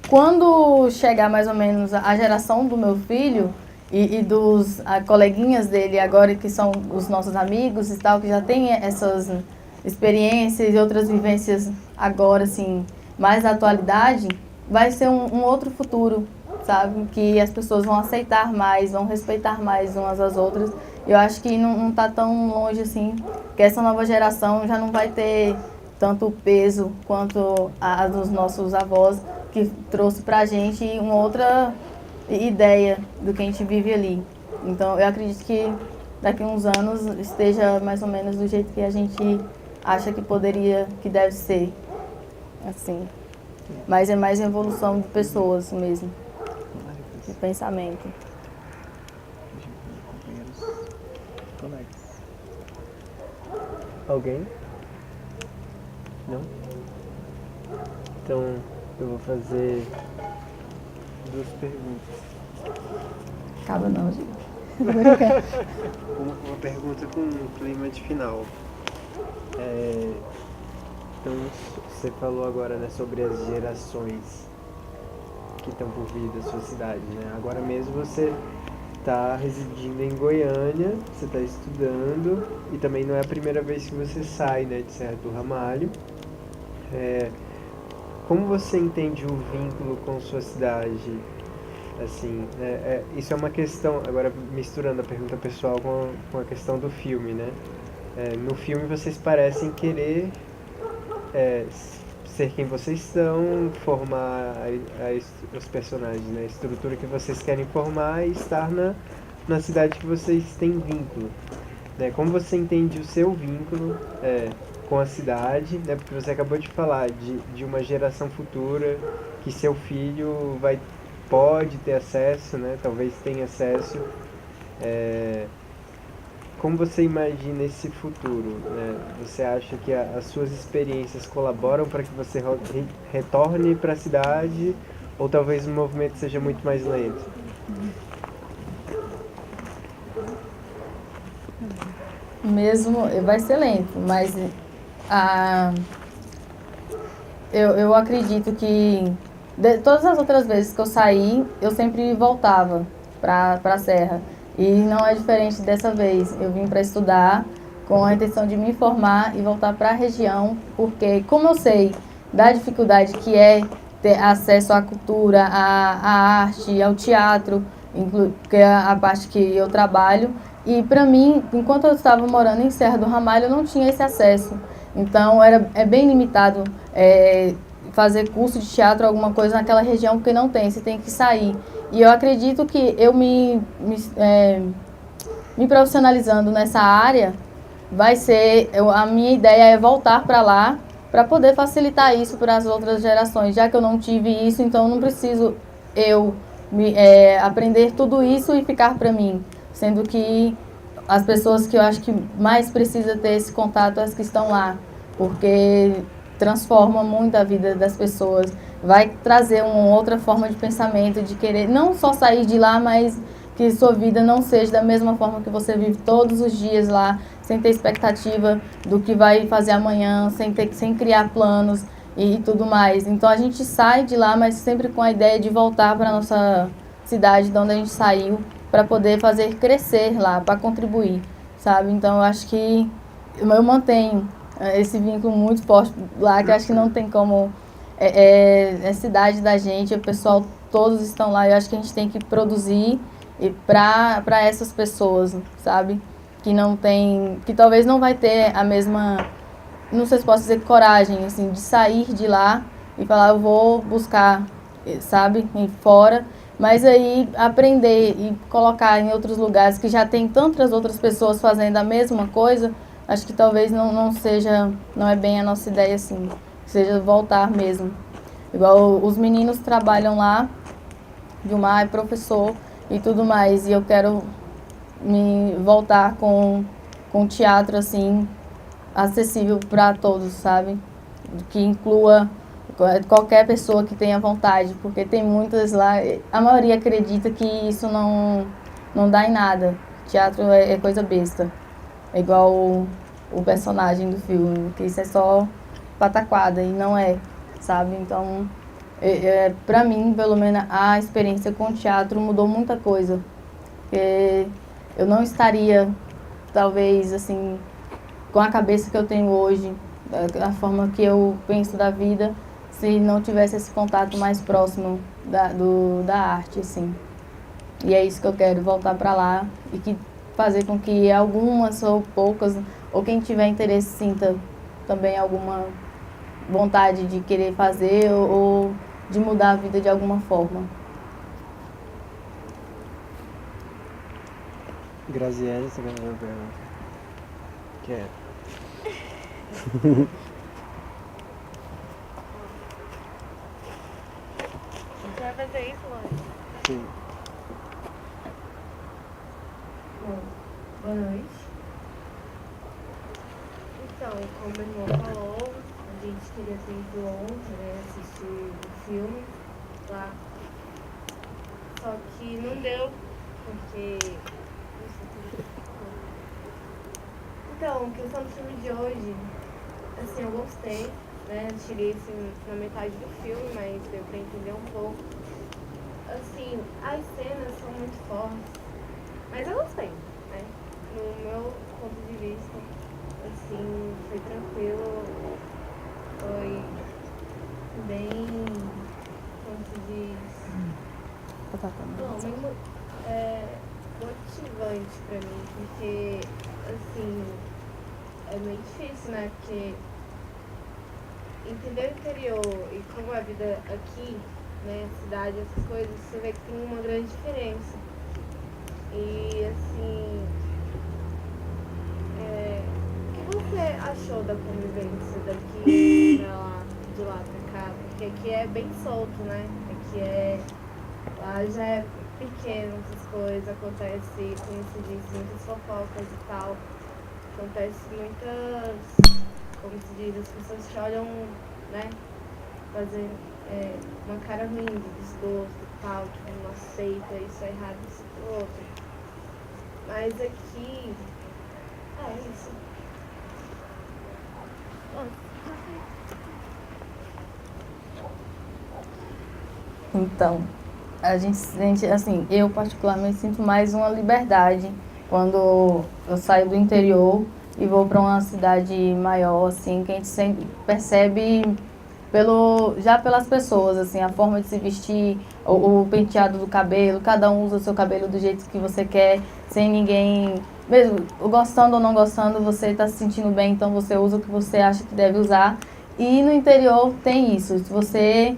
quando chegar mais ou menos a geração do meu filho e dos coleguinhas dele agora, que são os nossos amigos e tal, que já tem essas experiências e outras vivências agora, assim, mais da atualidade, vai ser um outro futuro, sabe? Que as pessoas vão aceitar mais, vão respeitar mais umas às outras. Eu acho que não está tão longe assim, que essa nova geração já não vai ter tanto peso quanto a dos nossos avós, que trouxe pra gente uma outra ideia do que a gente vive ali. Então, eu acredito que daqui a uns anos esteja mais ou menos do jeito que a gente acha que poderia, que deve ser, assim. Mas é mais evolução de pessoas mesmo, de pensamento. Alguém? Não? Então, eu vou fazer 2 perguntas. Acaba não, gente. Uma pergunta com um clima de final. Então, você falou agora, né, sobre as gerações que estão por vir da sua cidade, né? Agora mesmo você está residindo em Goiânia, você está estudando e também não é a primeira vez que você sai, né, de Serra do Ramalho. Como você entende o vínculo com sua cidade? Assim, isso é uma questão, agora misturando a pergunta pessoal com a questão do filme, né? No filme vocês parecem querer ser quem vocês são, formar os personagens, né? A estrutura que vocês querem formar e estar na cidade que vocês têm vínculo, né? Como você entende o seu vínculo com a cidade, né? Porque você acabou de falar de uma geração futura que seu filho pode ter acesso, né? Talvez tenha acesso. Como você imagina esse futuro, né? Você acha que as suas experiências colaboram para que você retorne para a cidade ou talvez o movimento seja muito mais lento? Mesmo, vai ser lento, mas eu acredito que todas as outras vezes que eu saí, eu sempre voltava para a Serra. E não é diferente dessa vez. Eu vim para estudar com a intenção de me formar e voltar para a região, porque como eu sei da dificuldade que é ter acesso à cultura, à arte, ao teatro, que é a parte que eu trabalho. E para mim, enquanto eu estava morando em Serra do Ramalho, eu não tinha esse acesso. Então é bem limitado fazer curso de teatro, alguma coisa naquela região, porque não tem, você tem que sair. E eu acredito que eu me profissionalizando nessa área, a minha ideia é voltar para lá, para poder facilitar isso para as outras gerações. Já que eu não tive isso, então eu não preciso aprender tudo isso e ficar para mim. Sendo que as pessoas que eu acho que mais precisam ter esse contato, as que estão lá. Porque transforma muito a vida das pessoas. Vai trazer uma outra forma de pensamento, de querer não só sair de lá, mas que sua vida não seja da mesma forma que você vive todos os dias lá, sem ter expectativa do que vai fazer amanhã, sem criar planos e tudo mais. Então a gente sai de lá, mas sempre com a ideia de voltar para a nossa cidade, de onde a gente saiu, para poder fazer crescer lá, para contribuir, sabe? Então eu acho que eu mantenho esse vínculo muito forte lá, que eu acho que não tem como... É cidade da gente, o pessoal, todos estão lá, eu acho que a gente tem que produzir para essas pessoas, sabe? Que não tem, que talvez não vai ter a mesma, não sei se posso dizer, coragem, assim, de sair de lá e falar, eu vou buscar, sabe, fora, mas aí aprender e colocar em outros lugares que já tem tantas outras pessoas fazendo a mesma coisa, acho que talvez não seja, não é bem a nossa ideia, assim, seja voltar mesmo. Igual os meninos trabalham lá, Gilmar é professor e tudo mais, e eu quero me voltar com teatro, assim, acessível para todos, sabe? Que inclua qualquer pessoa que tenha vontade, porque tem muitas lá, a maioria acredita que isso não dá em nada. Teatro é coisa besta. É igual o personagem do filme, que isso é só pataquada, e não é, sabe? Então, pra mim, pelo menos, a experiência com o teatro mudou muita coisa. Porque eu não estaria, talvez, assim, com a cabeça que eu tenho hoje, a forma que eu penso da vida, se não tivesse esse contato mais próximo da arte, assim. E é isso que eu quero, voltar para lá e fazer com que algumas ou poucas, ou quem tiver interesse, sinta também alguma vontade de querer fazer ou de mudar a vida de alguma forma. Graziele, você quer fazer uma pergunta? Quero. Você vai fazer isso, Luana? Sim. Bom, boa noite. Então, como o irmão falou, a gente queria ter ido ontem, né, assistir o filme lá. Só que não deu, porque... Então, questão do filme de hoje, assim, eu gostei, né? Tirei assim, na metade do filme, mas deu pra entender um pouco. Assim, as cenas são muito fortes, mas eu gostei, né? No meu ponto de vista, assim, foi tranquilo, foi bem, como se diz, muito motivante pra mim, porque, assim, é meio difícil, né? Porque entender o interior e como é a vida aqui, né, cidade, essas coisas, você vê que tem uma grande diferença. E, assim, o que você achou da convivência daqui pra lá, de lá pra cá? Porque aqui é bem solto, né? Aqui lá já é pequeno, essas coisas, acontece, como se diz, muitas fofocas e tal. Acontece muitas, como se diz, as pessoas te olham, né, fazendo uma cara ruim de desgosto e tal, que não aceita, isso é errado, isso é pro outro. Mas aqui, é isso. Então, a gente sente, assim, eu particularmente sinto mais uma liberdade quando eu saio do interior e vou para uma cidade maior, assim, que a gente sempre percebe já pelas pessoas, assim, a forma de se vestir, o penteado do cabelo, cada um usa o seu cabelo do jeito que você quer, sem ninguém, mesmo gostando ou não gostando, você está se sentindo bem, então você usa o que você acha que deve usar. E no interior tem isso, se você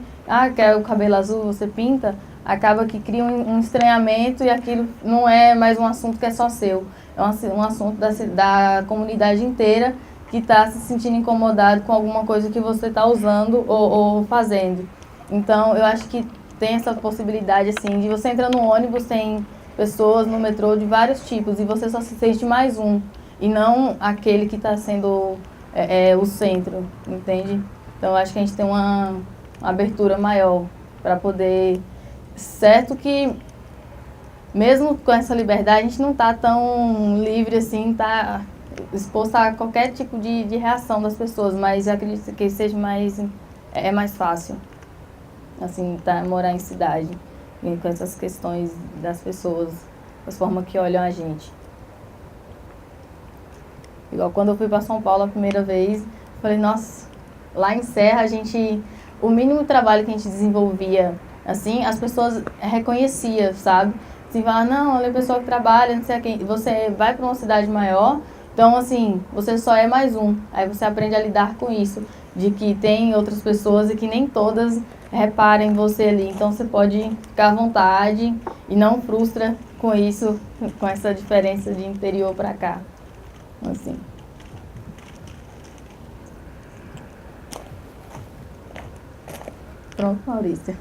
quer o cabelo azul, você pinta, acaba que cria um estranhamento e aquilo não é mais um assunto que é só seu, é um assunto da comunidade inteira, que está se sentindo incomodado com alguma coisa que você está usando ou fazendo. Então, eu acho que tem essa possibilidade, assim, de você entrar no ônibus, tem pessoas no metrô de vários tipos, e você só se sente mais um, e não aquele que está sendo o centro, entende? Então, eu acho que a gente tem uma abertura maior para poder... Certo que, mesmo com essa liberdade, a gente não está tão livre assim, tá exposto a qualquer tipo de reação das pessoas, mas eu acredito que seja mais fácil, assim, morar em cidade, e com essas questões das pessoas, das formas que olham a gente. Igual quando eu fui para São Paulo a primeira vez, falei, nossa, lá em Serra o mínimo trabalho que a gente desenvolvia, assim, as pessoas reconheciam, sabe? Assim, falar, não, olha a pessoa que trabalha, não sei quem. Você vai para uma cidade maior, então, assim, você só é mais um. Aí você aprende a lidar com isso, de que tem outras pessoas e que nem todas reparem você ali. Então, você pode ficar à vontade e não frustra com isso, com essa diferença de interior para cá. Assim. Pronto, Maurício.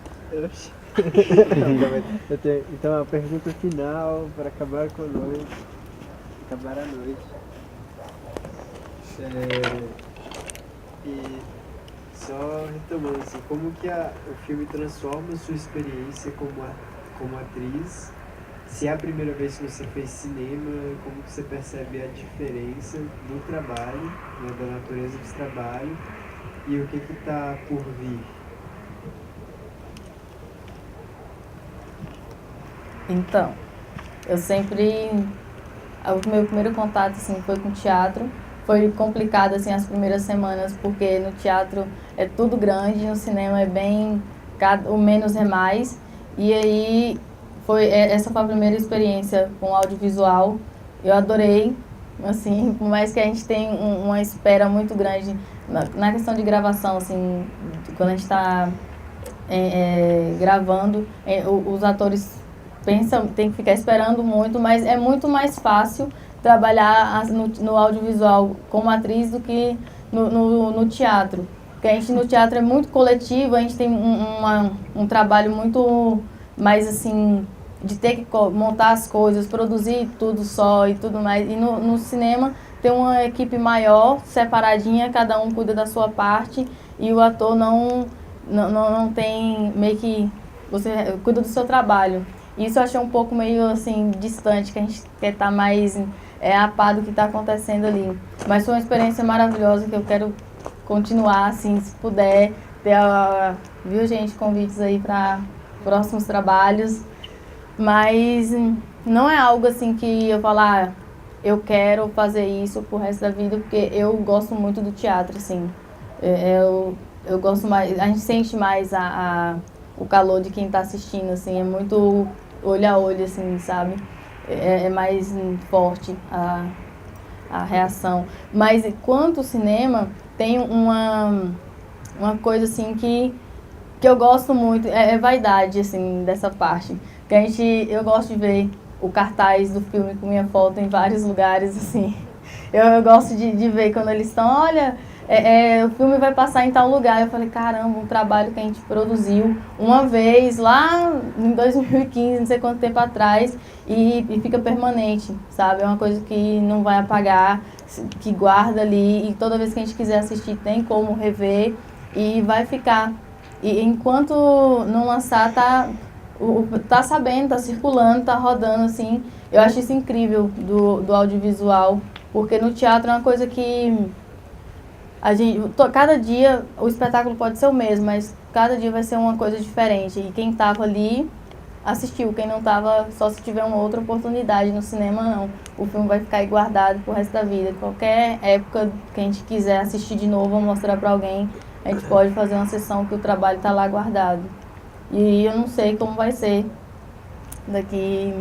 Então, a pergunta final para acabar a noite. E só retomando assim, como que o filme transforma a sua experiência como atriz? Se é a primeira vez que você fez cinema, como que você percebe a diferença do trabalho, né, da natureza do trabalho, e o que está por vir? Então, o meu primeiro contato, assim, foi com teatro. Foi complicado, assim, as primeiras semanas, porque no teatro é tudo grande, no cinema é o menos é mais. E aí, essa foi a primeira experiência com audiovisual. Eu adorei, assim, por mais que a gente tenha uma espera muito grande na questão de gravação, assim, quando a gente está gravando, os atores tem que ficar esperando muito, mas é muito mais fácil trabalhar no audiovisual como atriz do que no teatro. Porque a gente no teatro é muito coletivo, a gente tem um trabalho muito mais assim, de ter que montar as coisas, produzir tudo só e tudo mais. E no cinema tem uma equipe maior, separadinha, cada um cuida da sua parte e o ator não tem meio que... Você cuida do seu trabalho. Isso eu achei um pouco meio assim, distante, que a gente quer estar mais a par do que está acontecendo ali. Mas foi uma experiência maravilhosa que eu quero continuar, assim, se puder, viu, gente, convites aí para próximos trabalhos. Mas não é algo assim que eu falar, eu quero fazer isso pro resto da vida, porque eu gosto muito do teatro, assim. Eu gosto mais, a gente sente mais o calor de quem está assistindo, assim, é muito olho a olho, assim, sabe? É mais forte a reação. Mas quanto o cinema, tem uma coisa, assim, que eu gosto muito, é vaidade, assim, dessa parte. Que eu gosto de ver o cartaz do filme com minha foto em vários lugares, assim. Eu gosto de ver quando eles estão, olha... o filme vai passar em tal lugar. Eu falei, caramba, um trabalho que a gente produziu uma vez, lá em 2015, não sei quanto tempo atrás, e fica permanente, sabe? É uma coisa que não vai apagar, que guarda ali, e toda vez que a gente quiser assistir, tem como rever, e vai ficar. E enquanto não lançar, tá sabendo, tá circulando, tá rodando, assim. Eu acho isso incrível do audiovisual, porque no teatro é uma coisa que... cada dia o espetáculo pode ser o mesmo, mas cada dia vai ser uma coisa diferente. E quem estava ali assistiu, quem não estava, só se tiver uma outra oportunidade. No cinema, não. O filme vai ficar aí guardado pro resto da vida. Qualquer época que a gente quiser assistir de novo ou mostrar para alguém, a gente pode fazer uma sessão que o trabalho está lá guardado. E eu não sei como vai ser daqui.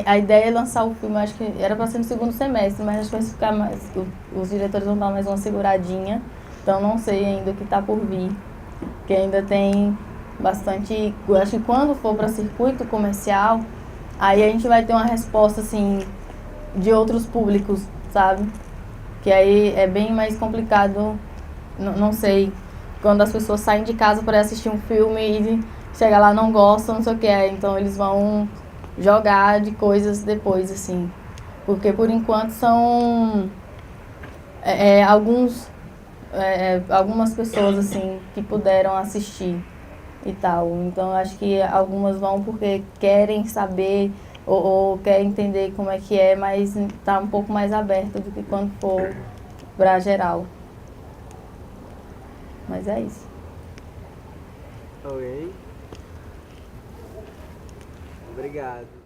A ideia é lançar o filme, acho que era para ser no segundo semestre, mas acho que vai ficar mais. Os diretores vão dar mais uma seguradinha, então não sei ainda o que está por vir. Porque ainda tem bastante. Acho que quando for para circuito comercial, aí a gente vai ter uma resposta assim de outros públicos, sabe? Que aí é bem mais complicado, não sei, quando as pessoas saem de casa para assistir um filme e chega lá não gostam, não sei o que é, então eles vão jogar de coisas depois, assim. Porque por enquanto são algumas pessoas assim que puderam assistir e tal. Então acho que algumas vão porque querem saber ou querem entender como é que é, mas tá um pouco mais aberto do que quando for pra geral. Mas é isso. Oi. Obrigado.